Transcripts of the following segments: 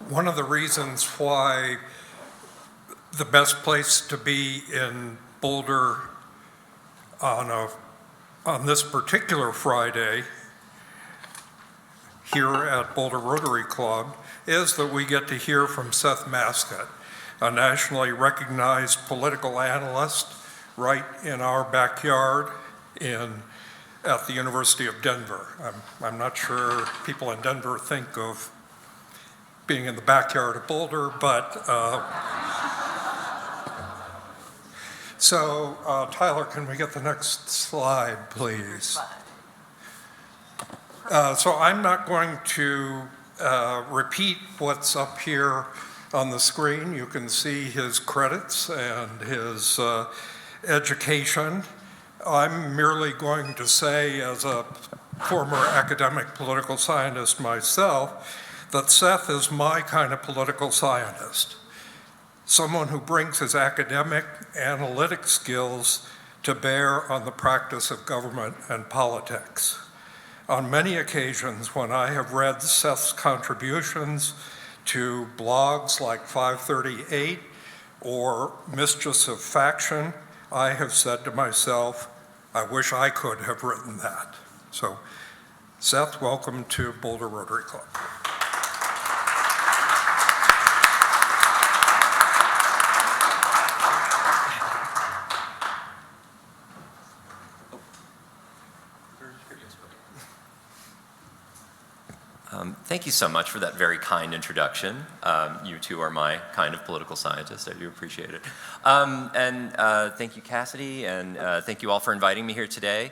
one of the reasons why the best place to be in Boulder on this particular Friday here at Boulder Rotary Club is that we get to hear from Seth Masket, a nationally recognized political analyst right in our backyard at the University of Denver. I'm not sure people in Denver think of being in the backyard of Boulder, but so Tyler, can we get the next slide, please? So I'm not going to repeat what's up here on the screen. You can see his credits and his education. I'm merely going to say, as a former academic political scientist myself, that Seth is my kind of political scientist. Someone who brings his academic analytic skills to bear on the practice of government and politics. On many occasions, when I have read Seth's contributions to blogs like FiveThirtyEight or Mischiefs of Faction, I have said to myself, I wish I could have written that. So, Seth, welcome to Boulder Rotary Club. Thank you so much for that very kind introduction. You two are my kind of political scientist. I do appreciate it. Thank you, Cassidy, and thank you all for inviting me here today.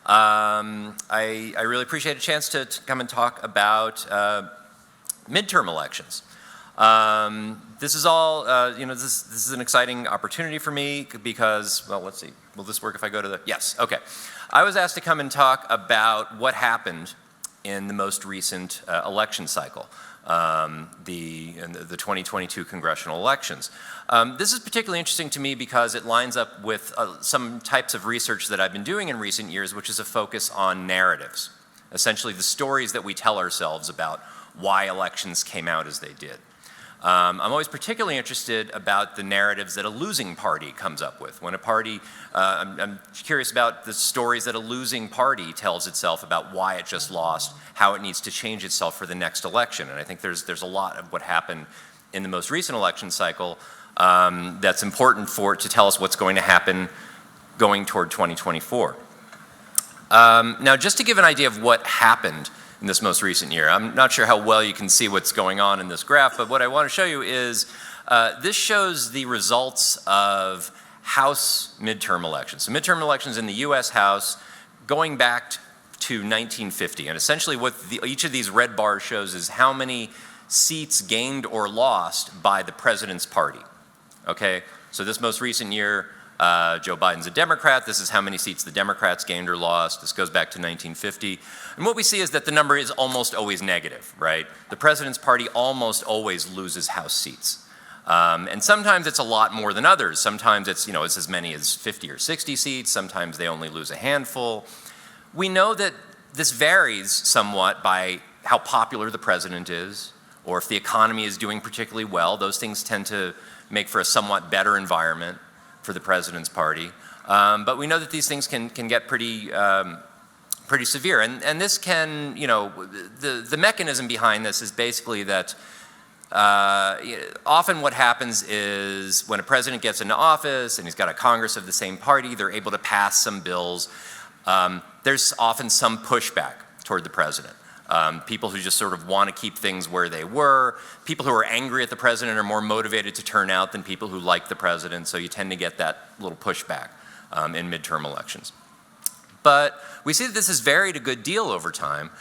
I really appreciate a chance to come and talk about midterm elections. This is all, this is an exciting opportunity for me because, well, let's see, will this work if I go to the, yes, okay. I was asked to come and talk about what happened in the most recent election cycle, the 2022 congressional elections. This is particularly interesting to me because it lines up with some types of research that I've been doing in recent years, which is a focus on narratives, essentially the stories that we tell ourselves about why elections came out as they did. I'm always particularly interested about the narratives that a losing party comes up with. When a party, I'm curious about the stories that a losing party tells itself about why it just lost, how it needs to change itself for the next election. And I think there's a lot of what happened in the most recent election cycle that's important to tell us what's going to happen going toward 2024. Now, just to give an idea of what happened in this most recent year. I'm not sure how well you can see what's going on in this graph, but what I want to show you is this shows the results of House midterm elections. So midterm elections in the US House going back to 1950. And essentially what each of these red bars shows is how many seats gained or lost by the president's party. Okay, so this most recent year, Joe Biden's a Democrat. This is how many seats the Democrats gained or lost. This goes back to 1950. And what we see is that the number is almost always negative, right? The president's party almost always loses House seats. And sometimes it's a lot more than others. Sometimes it's, it's as many as 50 or 60 seats. Sometimes they only lose a handful. We know that this varies somewhat by how popular the president is, or if the economy is doing particularly well. Those things tend to make for a somewhat better environment for the president's party. But we know that these things can get pretty severe. And this can, the mechanism behind this is basically that often what happens is when a president gets into office and he's got a Congress of the same party, they're able to pass some bills. There's often some pushback toward the president. People who just sort of want to keep things where they were. People who are angry at the president are more motivated to turn out than people who like the president, so you tend to get that little pushback in midterm elections. But we see that this has varied a good deal over time.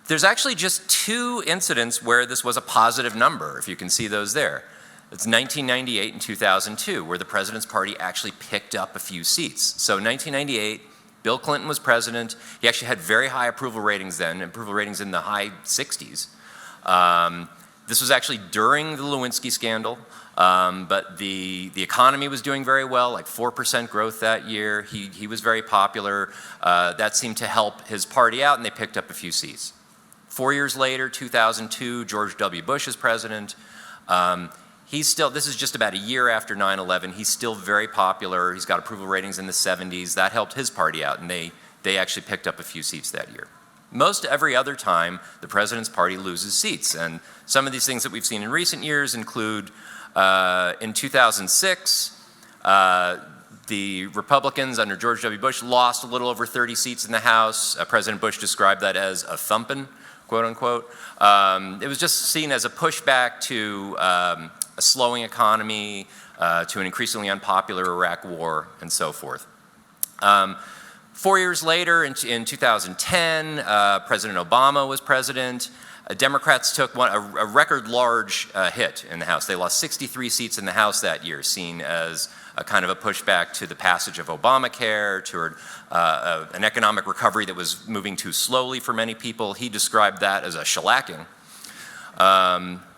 There's actually just 2 incidents where this was a positive number, if you can see those there. It's 1998 and 2002, where the president's party actually picked up a few seats. So 1998, Bill Clinton was president. He actually had very high approval ratings then, approval ratings in the high 60s. This was actually during the Lewinsky scandal, but the economy was doing very well, like 4% growth that year. He was very popular. That seemed to help his party out, and they picked up a few seats. 4 years later, 2002, George W. Bush is president. He's still, this is just about a year after 9/11, he's still very popular. He's got approval ratings in the 70s. That helped his party out, and they actually picked up a few seats that year. Most every other time, the president's party loses seats, and some of these things that we've seen in recent years include in 2006, the Republicans under George W. Bush lost a little over 30 seats in the House. President Bush described that as a thumping, quote unquote. It was just seen as a pushback to a slowing economy, to an increasingly unpopular Iraq war, and so forth. 4 years later, in 2010, President Obama was president. Democrats took a record large hit in the House. They lost 63 seats in the House that year, seen as a kind of a pushback to the passage of Obamacare, toward an economic recovery that was moving too slowly for many people. He described that as a shellacking.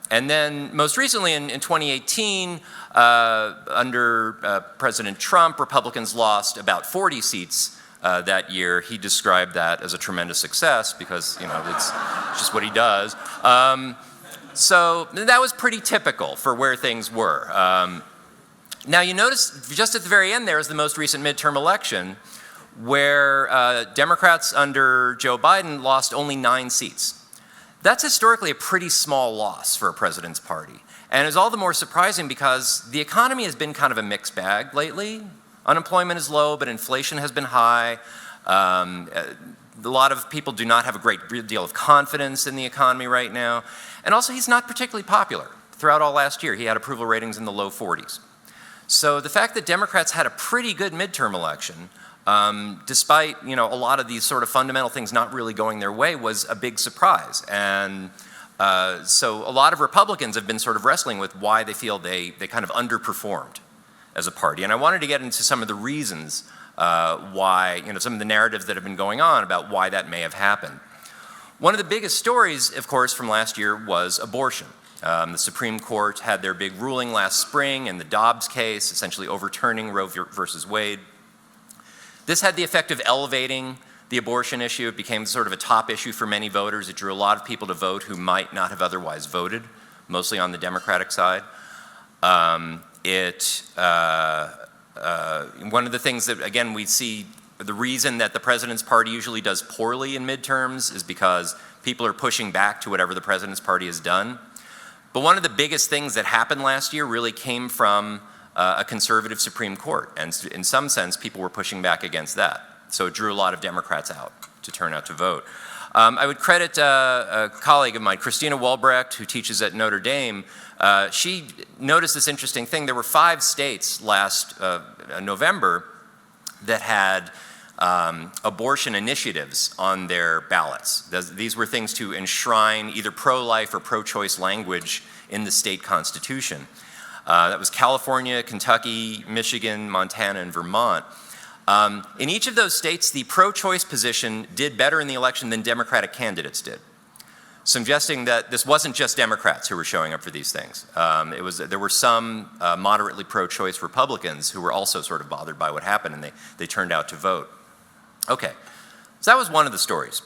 And then most recently in 2018, under President Trump, Republicans lost about 40 seats that year. He described that as a tremendous success because, you know, it's just what he does. So that was pretty typical for where things were. Now you notice just at the very end there is the most recent midterm election where Democrats under Joe Biden lost only 9 seats. That's historically a pretty small loss for a president's party. And it's all the more surprising because the economy has been kind of a mixed bag lately. Unemployment is low, but inflation has been high. A lot of people do not have a great deal of confidence in the economy right now. And also, he's not particularly popular. Throughout all last year, he had approval ratings in the low 40s. So the fact that Democrats had a pretty good midterm election, despite, you know, a lot of these sort of fundamental things not really going their way, was a big surprise. And so a lot of Republicans have been sort of wrestling with why they feel they kind of underperformed as a party. And I wanted to get into some of the reasons why, you know, some of the narratives that have been going on about why that may have happened. One of the biggest stories, of course, from last year was abortion. The Supreme Court had their big ruling last spring in the Dobbs case, essentially overturning Roe versus Wade. This had the effect of elevating the abortion issue. It became sort of a top issue for many voters. It drew a lot of people to vote who might not have otherwise voted, mostly on the Democratic side. One of the things that, again, we see, the reason that the president's party usually does poorly in midterms is because people are pushing back to whatever the president's party has done. But one of the biggest things that happened last year really came from a conservative Supreme Court. And in some sense, people were pushing back against that. So it drew a lot of Democrats out to turn out to vote. I would credit a colleague of mine, Christina Walbrecht, who teaches at Notre Dame. She noticed this interesting thing. There were 5 states last November that had abortion initiatives on their ballots. These were things to enshrine either pro-life or pro-choice language in the state constitution. That was California, Kentucky, Michigan, Montana, and Vermont. In each of those states, the pro-choice position did better in the election than Democratic candidates did, suggesting that this wasn't just Democrats who were showing up for these things. There were some moderately pro-choice Republicans who were also sort of bothered by what happened, and they turned out to vote. Okay, so that was one of the stories.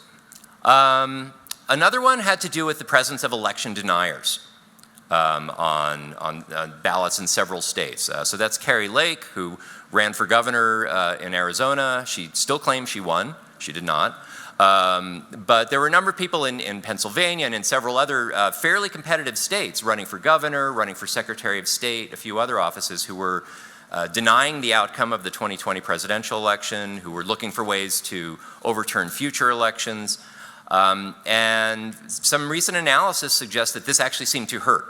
Another one had to do with the presence of election deniers on ballots in several states. So that's Carrie Lake, who ran for governor in Arizona. She still claims she won. She did not. But there were a number of people in Pennsylvania and in several other fairly competitive states running for governor, running for Secretary of State, a few other offices who were denying the outcome of the 2020 presidential election, who were looking for ways to overturn future elections. And some recent analysis suggests that this actually seemed to hurt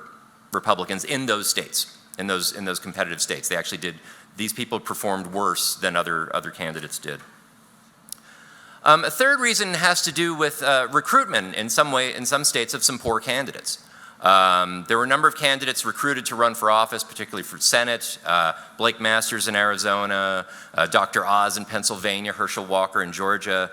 Republicans in those states, in those competitive states. They actually did, these people performed worse than other candidates did. A third reason has to do with recruitment in some states of some poor candidates. There were a number of candidates recruited to run for office, particularly for Senate. Blake Masters in Arizona, Dr. Oz in Pennsylvania, Herschel Walker in Georgia.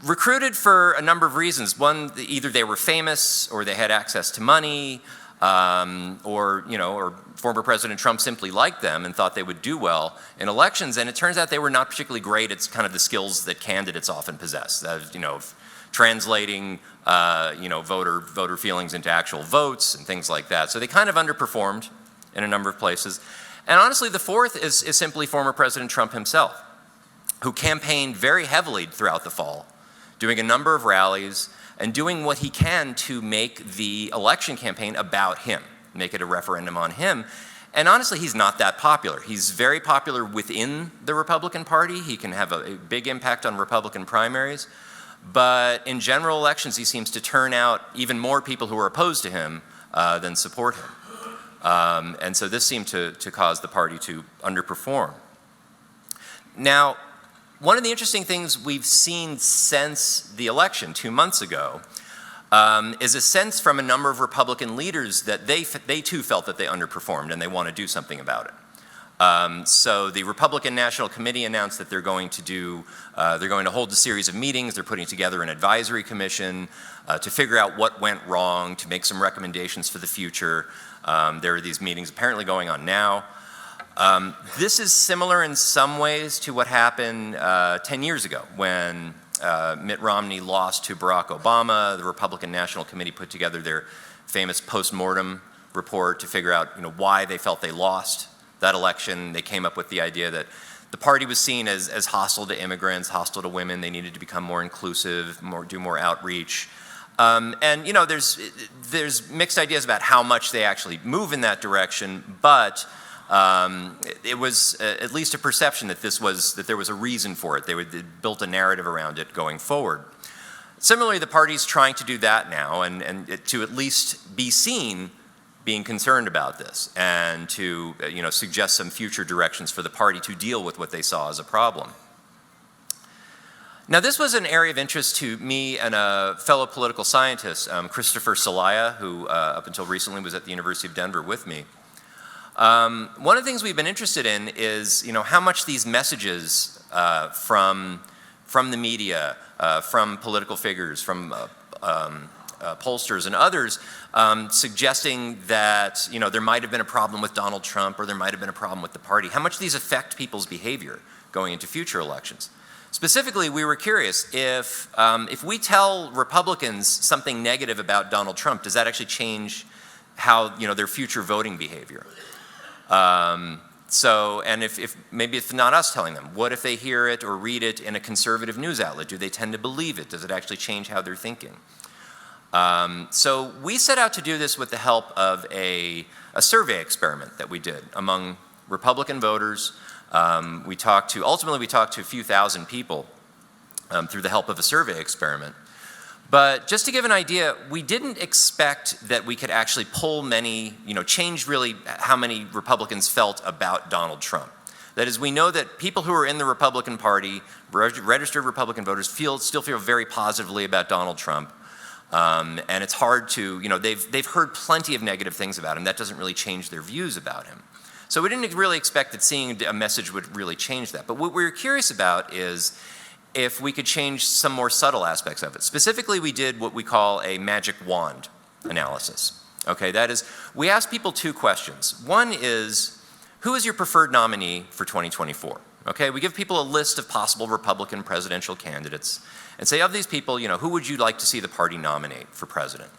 Recruited for a number of reasons. One, either they were famous or they had access to money, or former President Trump simply liked them and thought they would do well in elections. And it turns out they were not particularly great at kind of the skills that candidates often possess. translating voter feelings into actual votes and things like that. So they kind of underperformed in a number of places. And honestly, the fourth is simply former President Trump himself, who campaigned very heavily throughout the fall, doing a number of rallies and doing what he can to make the election campaign about him, make it a referendum on him. And honestly, he's not that popular. He's very popular within the Republican Party. He can have a big impact on Republican primaries. But in general elections, he seems to turn out even more people who are opposed to him than support him. And so this seemed to cause the party to underperform. Now, one of the interesting things we've seen since the election 2 months ago is a sense from a number of Republican leaders that they too felt that they underperformed and they want to do something about it. So the Republican National Committee announced that they're going to hold a series of meetings. They're putting together an advisory commission to figure out what went wrong, to make some recommendations for the future. There are these meetings apparently going on now. This is similar in some ways to what happened 10 years ago when Mitt Romney lost to Barack Obama. The Republican National Committee put together their famous post-mortem report to figure out why they felt they lost that election. They came up with the idea that the party was seen as hostile to immigrants, hostile to women. They needed to become more inclusive, do more outreach. And there's mixed ideas about how much they actually move in that direction, but it was at least a perception that there was a reason for it. They built a narrative around it going forward. Similarly, the party's trying to do that now, and to at least be seen being concerned about this, and to suggest some future directions for the party to deal with what they saw as a problem. Now, this was an area of interest to me and a fellow political scientist, Christopher Celaya, who up until recently was at the University of Denver with me. One of the things we've been interested in is, how much these messages from the media, from political figures, from pollsters and others, suggesting that there might have been a problem with Donald Trump or there might have been a problem with the party, how much these affect people's behavior going into future elections. Specifically, we were curious if we tell Republicans something negative about Donald Trump, does that actually change how their future voting behavior? And if maybe it's not us telling them, what if they hear it or read it in a conservative news outlet? Do they tend to believe it? Does it actually change how they're thinking? So we set out to do this with the help of a survey experiment that we did among Republican voters. Ultimately we talked to a few thousand people through the help of a survey experiment. But just to give an idea, we didn't expect that we could actually poll many, change really how many Republicans felt about Donald Trump. That is, we know that people who are in the Republican Party, registered Republican voters, still feel very positively about Donald Trump. And it's hard to, they've heard plenty of negative things about him. That doesn't really change their views about him. So we didn't really expect that seeing a message would really change that. But what we were curious about is if we could change some more subtle aspects of it. Specifically, we did what we call a magic wand analysis. Okay, that is, we asked people two questions. One is, who is your preferred nominee for 2024? Okay, we give people a list of possible Republican presidential candidates and say, of these people, who would you like to see the party nominate for president?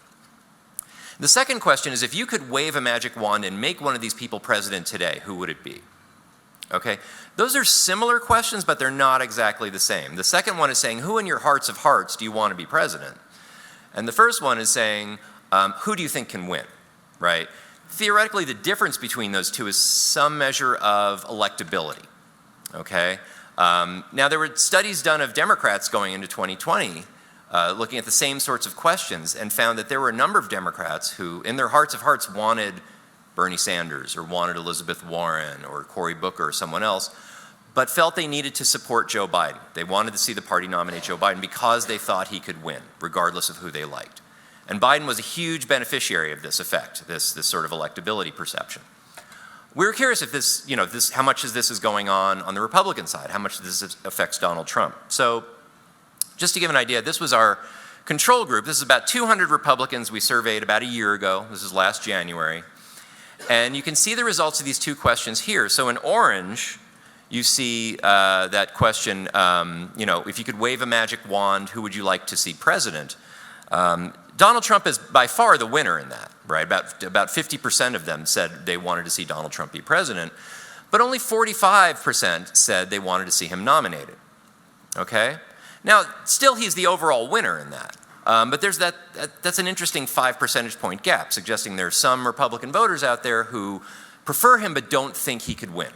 The second question is, if you could wave a magic wand and make one of these people president today, who would it be? Okay, those are similar questions, but they're not exactly the same. The second one is saying, who in your hearts of hearts do you want to be president? And the first one is saying, who do you think can win, right? Theoretically, the difference between those two is some measure of electability, okay? Now, there were studies done of Democrats going into 2020 looking at the same sorts of questions and found that there were a number of Democrats who, in their hearts of hearts, wanted Bernie Sanders or wanted Elizabeth Warren or Cory Booker or someone else, but felt they needed to support Joe Biden. They wanted to see the party nominate Joe Biden because they thought he could win, regardless of who they liked. And Biden was a huge beneficiary of this effect, this sort of electability perception. We were curious if this, how much of this is going on the Republican side, how much this affects Donald Trump. So just to give an idea, this was our control group. This is about 200 Republicans we surveyed about a year ago. This is last January. And you can see the results of these two questions here. So in orange, you see that question, if you could wave a magic wand, who would you like to see president? Donald Trump is by far the winner in that, right? About 50% of them said they wanted to see Donald Trump be president, but only 45% said they wanted to see him nominated, okay? Now, still he's the overall winner in that, but there's that's an interesting 5 percentage point gap, suggesting there are some Republican voters out there who prefer him but don't think he could win.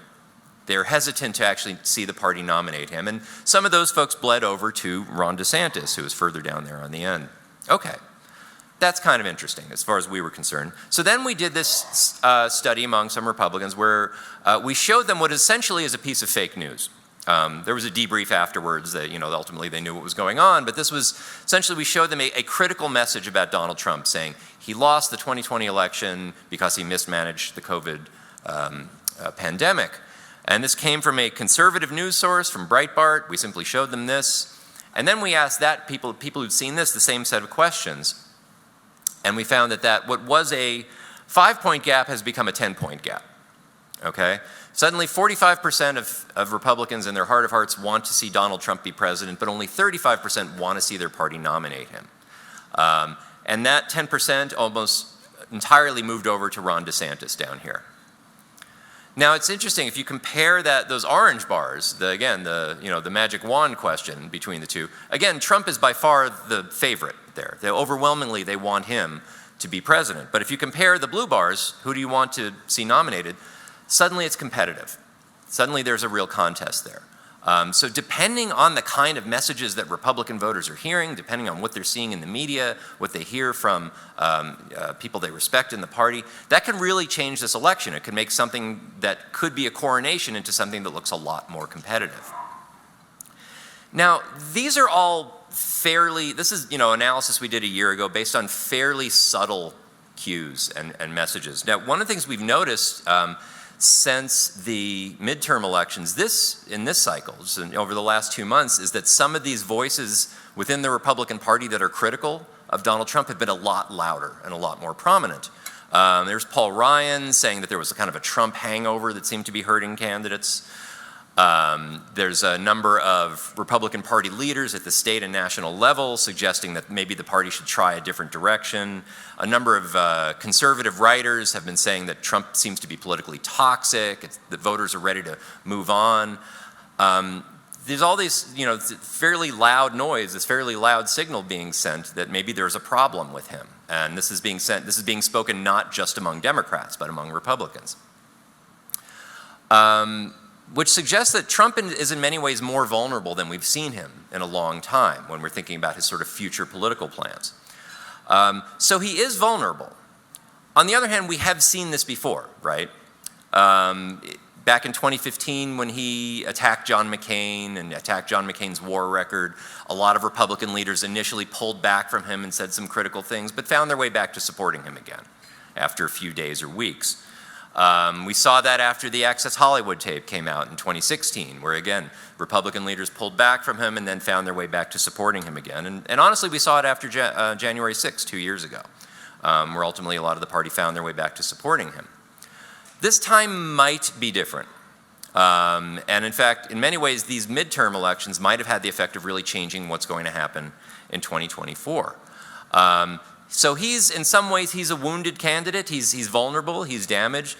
They're hesitant to actually see the party nominate him, and some of those folks bled over to Ron DeSantis, who is further down there on the end. Okay, that's kind of interesting as far as we were concerned. So then we did this study among some Republicans where we showed them what essentially is a piece of fake news. There was a debrief afterwards that, ultimately they knew what was going on, but this was essentially, we showed them a critical message about Donald Trump, saying he lost the 2020 election because he mismanaged the COVID pandemic. And this came from a conservative news source, from Breitbart. We simply showed them this. And then we asked people who'd seen this, the same set of questions. And we found that what was a 5-point gap has become a 10-point gap, okay? Suddenly 45% of Republicans in their heart of hearts want to see Donald Trump be president, but only 35% want to see their party nominate him. And that 10% almost entirely moved over to Ron DeSantis down here. Now it's interesting, if you compare those orange bars, the magic wand question between the two, again, Trump is by far the favorite there. Overwhelmingly, they want him to be president. But if you compare the blue bars, who do you want to see nominated? Suddenly it's competitive. Suddenly there's a real contest there. So depending on the kind of messages that Republican voters are hearing, depending on what they're seeing in the media, what they hear from people they respect in the party, that can really change this election. It can make something that could be a coronation into something that looks a lot more competitive. Now, these are all this is analysis we did a year ago based on fairly subtle cues and messages. Now, one of the things we've noticed since the midterm elections in this cycle, over the last 2 months, is that some of these voices within the Republican Party that are critical of Donald Trump have been a lot louder and a lot more prominent. There's Paul Ryan saying that there was a kind of a Trump hangover that seemed to be hurting candidates. There's a number of Republican Party leaders at the state and national level suggesting that maybe the party should try a different direction. A number of conservative writers have been saying that Trump seems to be politically toxic, that voters are ready to move on. There's all these, fairly loud noise, this fairly loud signal being sent that maybe there's a problem with him. And this is being spoken not just among Democrats, but among Republicans. Which suggests that Trump is in many ways more vulnerable than we've seen him in a long time when we're thinking about his sort of future political plans. So he is vulnerable. On the other hand, we have seen this before, right? Back in 2015 when he attacked John McCain and attacked John McCain's war record, a lot of Republican leaders initially pulled back from him and said some critical things, but found their way back to supporting him again after a few days or weeks. We saw that after the Access Hollywood tape came out in 2016, where again, Republican leaders pulled back from him and then found their way back to supporting him again. And honestly, we saw it after January 6th, 2 years ago, where ultimately a lot of the party found their way back to supporting him. This time might be different. And in fact, in many ways, these midterm elections might have had the effect of really changing what's going to happen in 2024. So in some ways, he's a wounded candidate. He's vulnerable, he's damaged.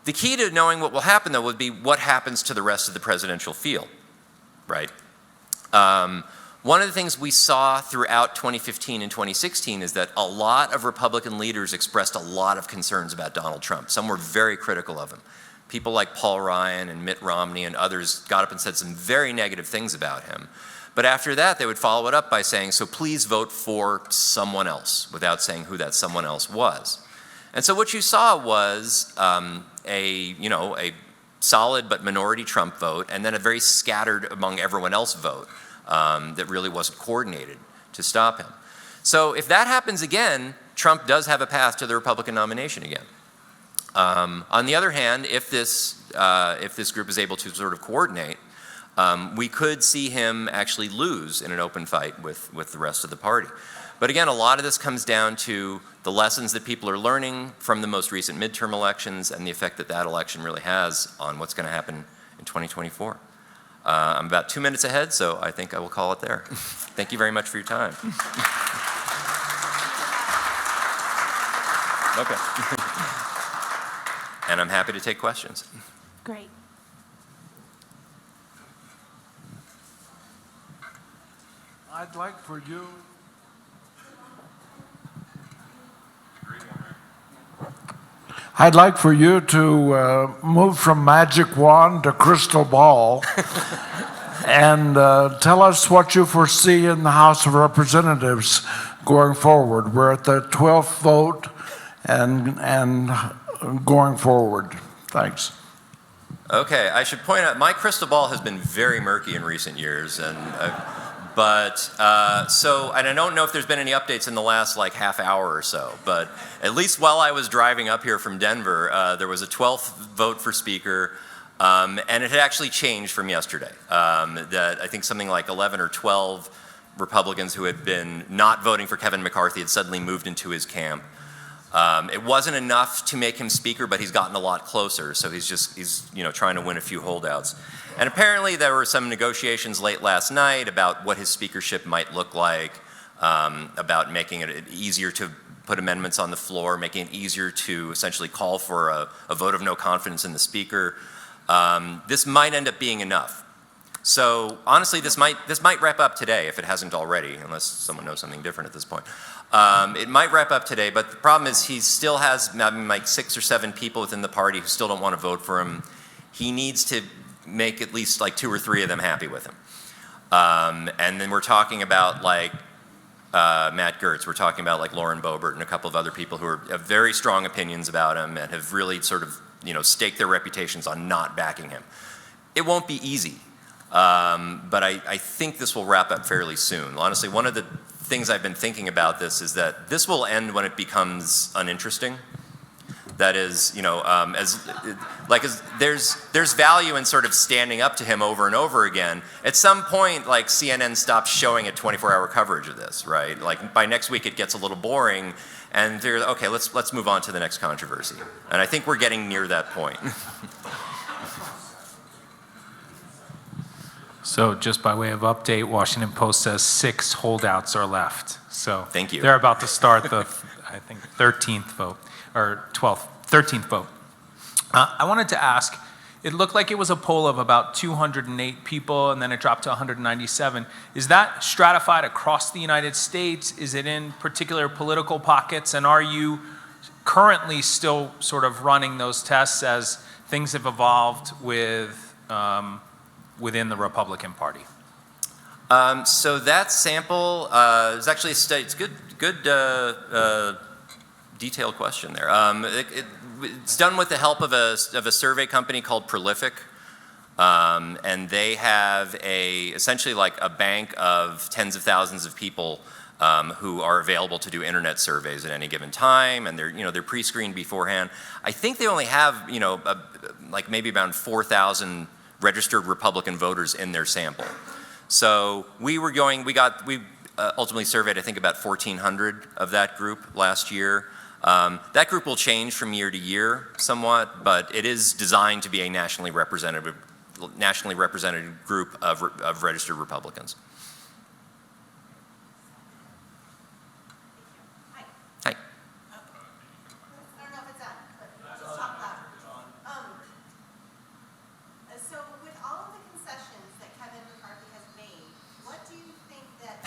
The key to knowing what will happen, though, would be what happens to the rest of the presidential field, right? One of the things we saw throughout 2015 and 2016 is that a lot of Republican leaders expressed a lot of concerns about Donald Trump. Some were very critical of him. People like Paul Ryan and Mitt Romney and others got up and said some very negative things about him. But after that, they would follow it up by saying, so please vote for someone else, without saying who that someone else was. And so what you saw was a solid but minority Trump vote, and then a very scattered among everyone else vote that really wasn't coordinated to stop him. So if that happens again, Trump does have a path to the Republican nomination again. On the other hand, if this group is able to sort of coordinate, we could see him actually lose in an open fight with the rest of the party. But again, a lot of this comes down to the lessons that people are learning from the most recent midterm elections and the effect that that election really has on what's going to happen in 2024. I'm about 2 minutes ahead, so I think I will call it there. Thank you very much for your time. Okay. And I'm happy to take questions. Great. I'd like for you. I'd like for you to move from magic wand to crystal ball and tell us what you foresee in the House of Representatives going forward. We're at the 12th vote and going forward. Thanks. Okay, I should point out my crystal ball has been very murky in recent years, and and I don't know if there's been any updates in the last like half hour or so, but at least while I was driving up here from Denver, there was a 12th vote for Speaker, and it had actually changed from yesterday. That I think something like 11 or 12 Republicans who had been not voting for Kevin McCarthy had suddenly moved into his camp. It wasn't enough to make him Speaker, but he's gotten a lot closer, so he's trying to win a few holdouts. And apparently there were some negotiations late last night about what his speakership might look like, about making it easier to put amendments on the floor, making it easier to essentially call for a vote of no confidence in the Speaker. This might end up being enough. So honestly, this might wrap up today if it hasn't already, unless someone knows something different at this point. It might wrap up today, but the problem is he still has like 6 or 7 people within the party who still don't want to vote for him. He needs to make at least like 2 or 3 of them happy with him. And then we're talking about like Matt Gertz, we're talking about like Lauren Boebert and a couple of other people who have very strong opinions about him and have really sort of staked their reputations on not backing him. It won't be easy, but I think this will wrap up fairly soon. Honestly, one of the things I've been thinking about this is that this will end when it becomes uninteresting. That is, there's value in sort of standing up to him over and over again. At some point, like CNN stops showing a 24-hour coverage of this, right? Like by next week it gets a little boring, and they're okay. Let's move on to the next controversy. And I think we're getting near that point. So just by way of update, Washington Post says 6 holdouts are left. So thank you. They're about to start the, I think, 13th vote, or 13th vote. I wanted to ask, it looked like it was a poll of about 208 people, and then it dropped to 197. Is that stratified across the United States? Is it in particular political pockets? And are you currently still sort of running those tests as things have evolved with within the Republican Party? So that sample is actually it's good detailed question there. It's done with the help of a survey company called Prolific, and they have essentially like a bank of tens of thousands of people who are available to do internet surveys at any given time, and they're pre-screened beforehand. I think they only have like maybe around 4,000 registered Republican voters in their sample. So we ultimately surveyed I think about 1,400 of that group last year. That group will change from year to year somewhat, but it is designed to be a nationally representative group of registered Republicans. Hi. I don't know if it's on, but just talk louder. So with all of the concessions that Kevin McCarthy has made, what do you think that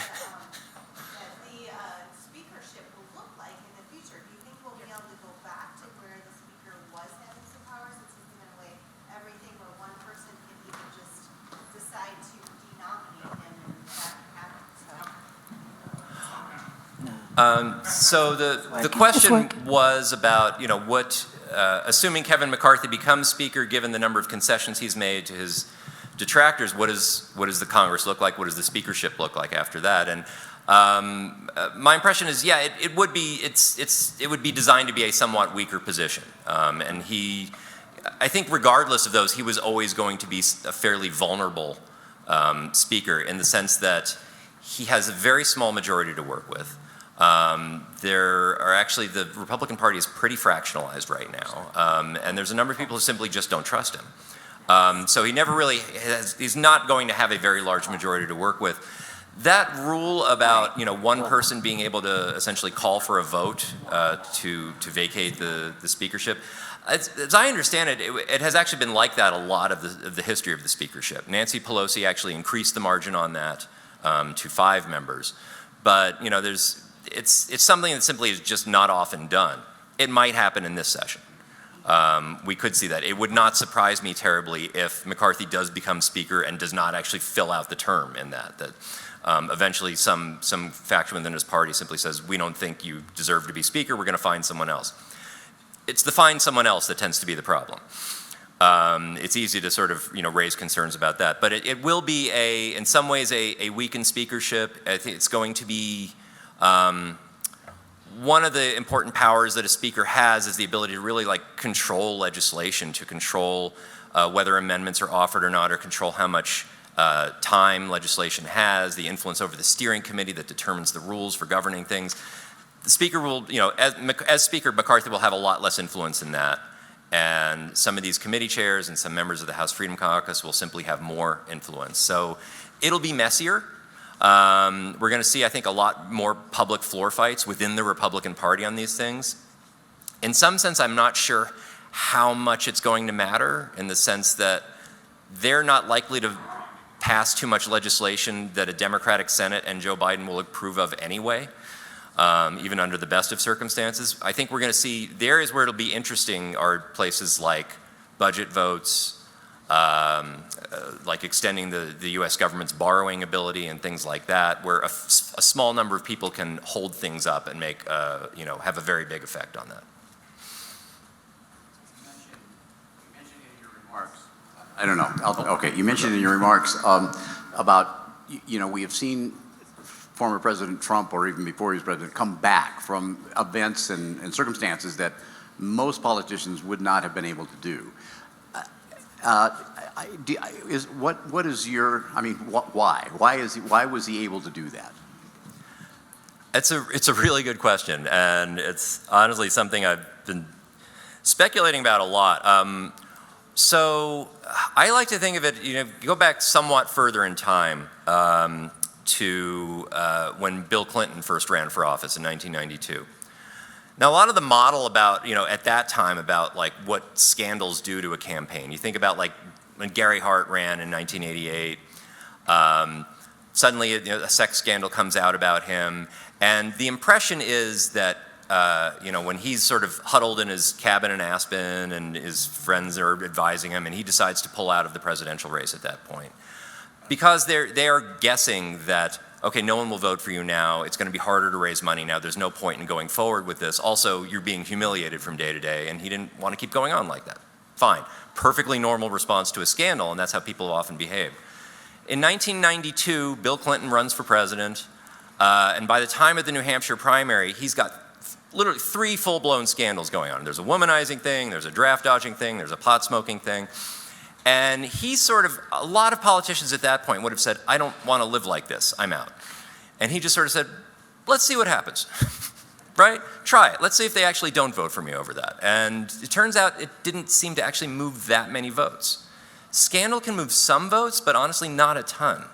the speakership will look like in the future? Do you think we'll be able to go back to where the speaker was having some power, since he's given away everything, where one person can even just decide to denominate him and that happens? So the question was about what assuming Kevin McCarthy becomes Speaker, given the number of concessions he's made to his detractors, what does the Congress look like? What does the speakership look like after that? And my impression is, yeah, it would be designed to be a somewhat weaker position. And I think regardless of those, he was always going to be a fairly vulnerable Speaker, in the sense that he has a very small majority to work with. The Republican Party is pretty fractionalized right now, and there's a number of people who simply just don't trust him. So he never really he's not going to have a very large majority to work with. That rule about one person being able to essentially call for a vote to vacate the speakership, as I understand it, it has actually been like that a lot of the history of the speakership. Nancy Pelosi actually increased the margin on that to 5 members, but it's something that simply is just not often done. It might happen in this session. We could see that. It would not surprise me terribly if McCarthy does become speaker and does not actually fill out the term in that eventually some faction within his party simply says, we don't think you deserve to be speaker, we're going to find someone else. It's the find someone else that tends to be the problem. It's easy to sort of raise concerns about that, but it will be in some ways a weakened speakership. I think it's going to be one of the important powers that a speaker has is the ability to really control legislation, to control whether amendments are offered or not, or control how much time legislation has, the influence over the steering committee that determines the rules for governing things. The speaker will, as speaker, McCarthy will have a lot less influence in that. And some of these committee chairs and some members of the House Freedom Caucus will simply have more influence. So it'll be messier. We're going to see, I think, a lot more public floor fights within the Republican Party on these things. In some sense, I'm not sure how much it's going to matter, in the sense that they're not likely to pass too much legislation that a Democratic Senate and Joe Biden will approve of anyway, even under the best of circumstances. I think we're going to see the areas where it'll be interesting are places like budget votes, like extending the U.S. government's borrowing ability and things like that, where a small number of people can hold things up and make, have a very big effect on that. You mentioned in your remarks, I don't know, okay, you mentioned in your remarks about, we have seen former President Trump, or even before he was president, come back from events and circumstances that most politicians would not have been able to do. What is your, why? Why was he able to do that? It's a really good question, and it's honestly something I've been speculating about a lot. So I like to think of it, go back somewhat further in time to when Bill Clinton first ran for office in 1992. Now, a lot of the model about, at that time about what scandals do to a campaign. You think about when Gary Hart ran in 1988, suddenly a sex scandal comes out about him, and the impression is that when he's sort of huddled in his cabin in Aspen and his friends are advising him, and he decides to pull out of the presidential race at that point, because they are guessing that, okay, no one will vote for you now, it's going to be harder to raise money now, there's no point in going forward with this. Also, you're being humiliated from day to day, and he didn't want to keep going on like that. Fine. Perfectly normal response to a scandal, and that's how people often behave. In 1992, Bill Clinton runs for president, and by the time of the New Hampshire primary, he's got literally 3 full-blown scandals going on. There's a womanizing thing, there's a draft dodging thing, there's a pot smoking thing. And a lot of politicians at that point would have said, I don't want to live like this, I'm out. And he just sort of said, let's see what happens, right? Try it, let's see if they actually don't vote for me over that. And it turns out it didn't seem to actually move that many votes. Scandal can move some votes, but honestly not a ton.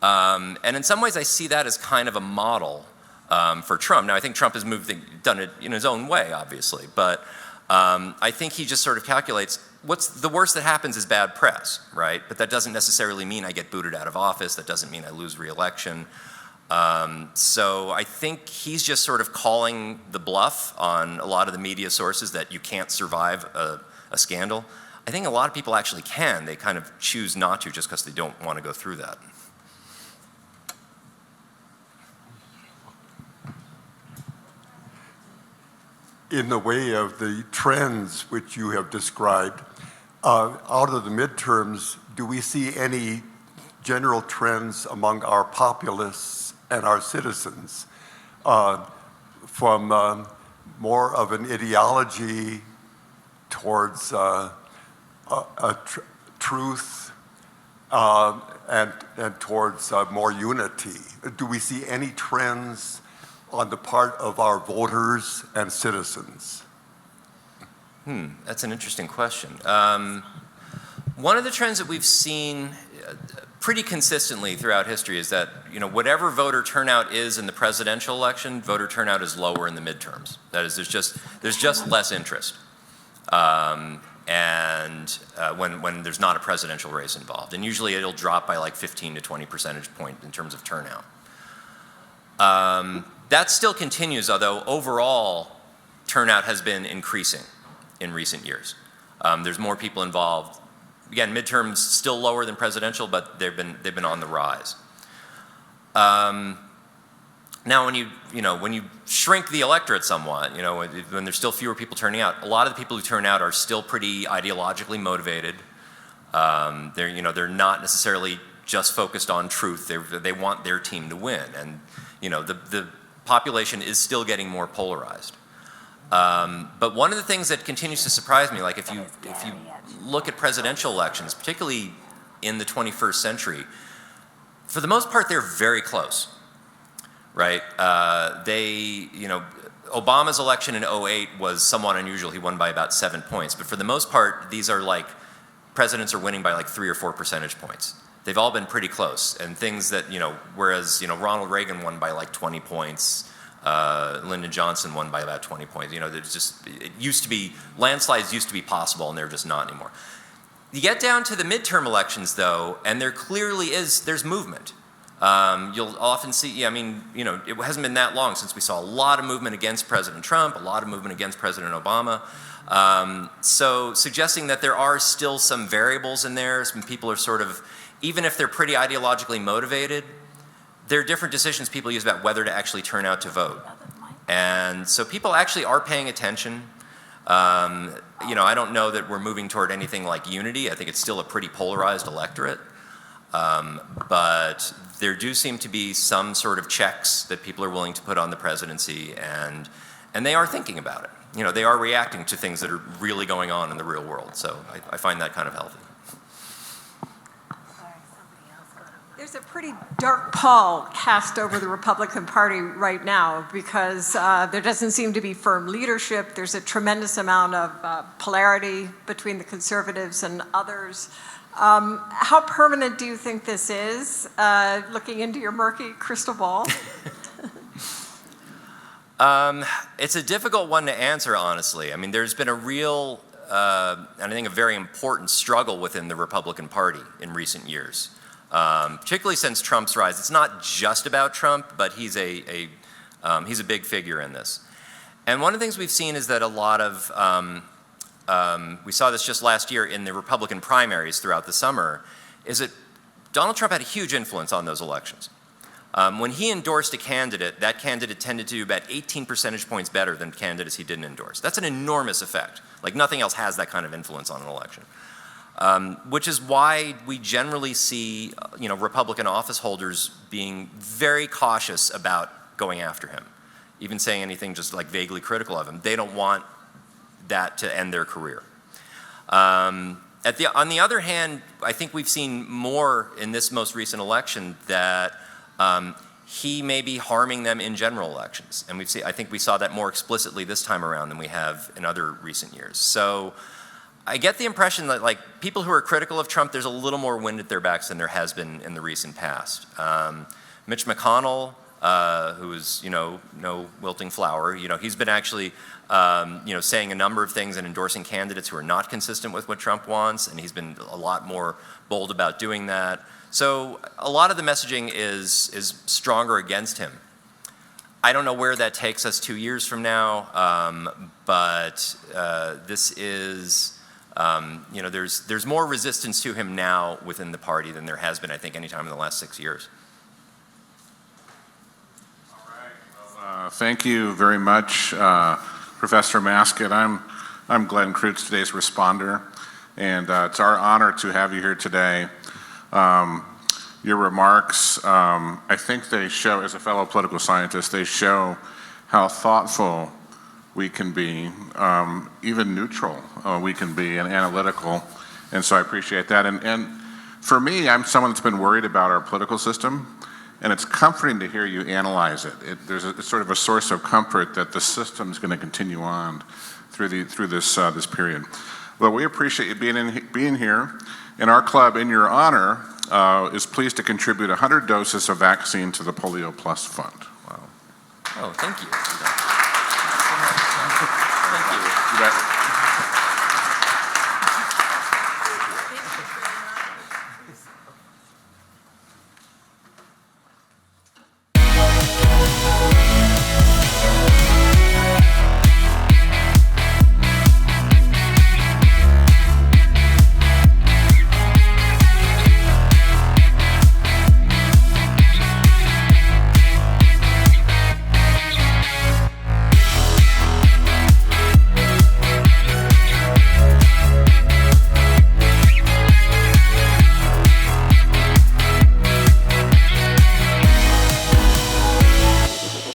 And in some ways I see that as kind of a model for Trump. Now I think Trump has done it in his own way, obviously, but I think he just sort of calculates, what's the worst that happens is bad press, right? But that doesn't necessarily mean I get booted out of office. That doesn't mean I lose re-election. So I think he's just sort of calling the bluff on a lot of the media sources that you can't survive a scandal. I think a lot of people actually can. They kind of choose not to just because they don't want to go through that. In the way of the trends which you have described, out of the midterms, do we see any general trends among our populace and our citizens from more of an ideology towards truth and towards more unity? Do we see any trends on the part of our voters and citizens? That's an interesting question. One of the trends that we've seen pretty consistently throughout history is that, whatever voter turnout is in the presidential election, voter turnout is lower in the midterms. That is, there's just less interest. When there's not a presidential race involved. And usually it'll drop by like 15 to 20 percentage points in terms of turnout. That still continues, although overall turnout has been increasing in recent years. There's more people involved. Again, midterms still lower than presidential, but they've been on the rise. Now, when you shrink the electorate somewhat, when there's still fewer people turning out, a lot of the people who turn out are still pretty ideologically motivated. They're not necessarily just focused on truth. They want their team to win, and the population is still getting more polarized. But one of the things that continues to surprise me, like if you look at presidential elections, particularly in the 21st century, for the most part, they're very close, right? Obama's election in 2008 was somewhat unusual. He won by about 7 points. But for the most part, these are like, presidents are winning by like 3 or 4 percentage points. They've all been pretty close. And things that, whereas, Ronald Reagan won by like 20 points, Lyndon Johnson won by about 20 points. It used to be, landslides used to be possible, and they're just not anymore. You get down to the midterm elections, though, and there clearly there's movement. You'll often see, it hasn't been that long since we saw a lot of movement against President Trump, a lot of movement against President Obama. So suggesting that there are still some variables in there, some people are sort of, even if they're pretty ideologically motivated, there are different decisions people use about whether to actually turn out to vote. And so people actually are paying attention. I don't know that we're moving toward anything like unity. I think it's still a pretty polarized electorate. But there do seem to be some sort of checks that people are willing to put on the presidency, and they are thinking about it. They are reacting to things that are really going on in the real world. So I find that kind of healthy. There's a pretty dark pall cast over the Republican Party right now because there doesn't seem to be firm leadership. There's a tremendous amount of polarity between the conservatives and others. How permanent do you think this is, looking into your murky crystal ball? It's a difficult one to answer, honestly. I mean, there's been a real, and I think a very important struggle within the Republican Party in recent years. Particularly since Trump's rise. It's not just about Trump, but he's a big figure in this. And one of the things we've seen is that a lot of, we saw this just last year in the Republican primaries throughout the summer, is that Donald Trump had a huge influence on those elections. When he endorsed a candidate, that candidate tended to do about 18 percentage points better than candidates he didn't endorse. That's an enormous effect. Like nothing else has that kind of influence on an election. Which is why we generally see, Republican office holders being very cautious about going after him, even saying anything just like vaguely critical of him. They don't want that to end their career. On the other hand, I think we've seen more in this most recent election that he may be harming them in general elections, and I think we saw that more explicitly this time around than we have in other recent years. So. I get the impression that people who are critical of Trump, there's a little more wind at their backs than there has been in the recent past. Mitch McConnell, who is no wilting flower, he's been actually saying a number of things and endorsing candidates who are not consistent with what Trump wants, and he's been a lot more bold about doing that. So a lot of the messaging is stronger against him. I don't know where that takes us 2 years from now, but this is. There's more resistance to him now within the party than there has been, I think, any time in the last 6 years. All right. Well, thank you very much, Professor Masket. I'm Glenn Kreutz, today's responder, and it's our honor to have you here today. Your remarks, I think they show, as a fellow political scientist, they show how thoughtful we can be, even neutral we can be, and analytical, and so I appreciate that. And for me, I'm someone that's been worried about our political system, and it's comforting to hear you analyze it. It's sort of a source of comfort that the system's going to continue on through this period. Well, we appreciate you being here, and our club, in your honor, is pleased to contribute 100 doses of vaccine to the Polio Plus Fund. Wow. Oh, thank you. You bet.